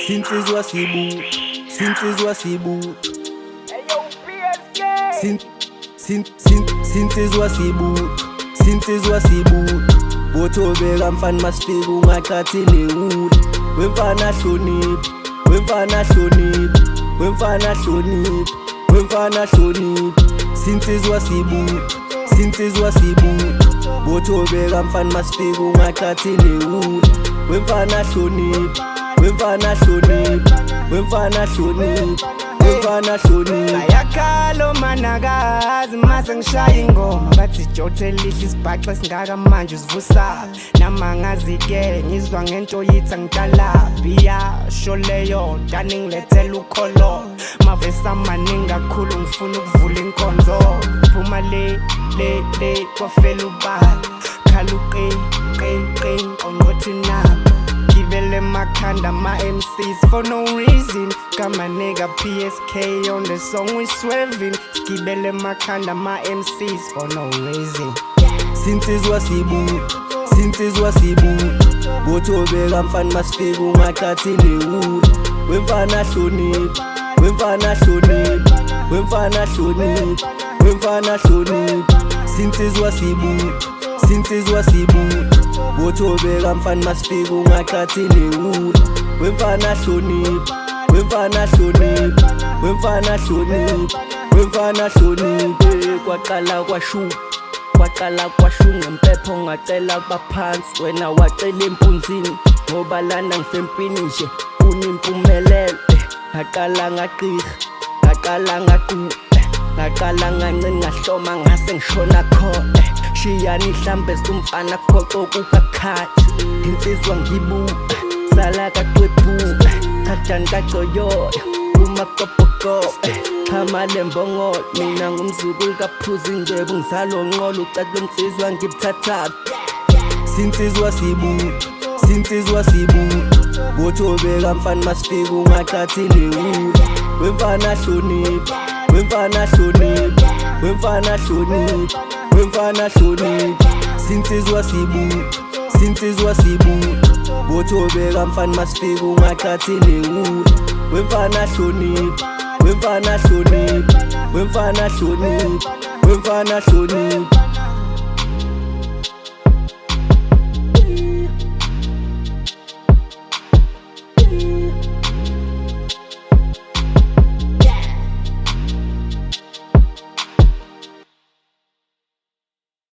Sinsizwa sibu, sinsizwa sibu. Sinsizwa sibu, sinsizwa sibu. Botobeka mfana masifika ungachathi newuli. Wemfana hloniphi, wemfana hloniphi, wemfana hloniphi, wemfana hloniphi. Sinsizwa sibu, sinsizwa sibu. Botobeka mfana masifika ungachathi newuli. Wemfana hloniphi, wemfana hloniphi, wemfana hloniphi, wemfana hloniphi. Ayakalo manakazi mase ngishaya ingoma bathi jote lihle isibhaxa singaka manje usivusa namangazi-ke ngizwa ngento yithi angidalabi yasho leyo ntani ngilethela ukholo mavesi amaningi kakhulu ngifuna ukuvula inkonzo phuma le kwafela ubala khala uqi ongothi nami gibele makhanda ma-MCs for no reason kama nigga PSK on the song we swerving gibele makhanda ma-MCs for no reason. Sinsizwa sibu, sinsizwa sibu. Botobeka mfana masifika ungachathi newuli. Wemfana hloniphi, wemfana hloniphi, wemfana hloniphi, wemfana hloniphi. Sinsizwa sibu, sinsizwa sibu. Botobeka mfana masifika ungachathi newuli. Wemfana hloniphi, wemfana hloniphi, wemfana hloniphi, wemfana hloniphi. Kwaqala kwashu ngempepho ngacela baphansi wena wacela empunzini ngoba lana ngisempini nje unimpumelelo ngaqala ngaqirha ngaqala ngaqala ngancane ngahloma ngase ngishona khona shiyani mhlambe somfana phoqo kukakhaya insizwa ngibuka sala kaqwephu thathani kacoyoyo umakopoko Khamale mbongo mina ngumzukulu kaphuzi ngebe ngizalo nqolo ucatha insizwa ngibuthatha. Sinsizwa sibu, sinsizwa sibu. Botobeka mfana masifika ungachathi newuli. Wemfana hloniphi, wemfana hloniphi, wemfana hloniphi, wemfana hloniphi. Sinsizwa sibu, sinsizwa sibu. Botobeka mfana masifika ungachathi newuli. Wemfana hloniphi, wemfana hloniphi, wemfana hloniphi, wemfana hloniphi.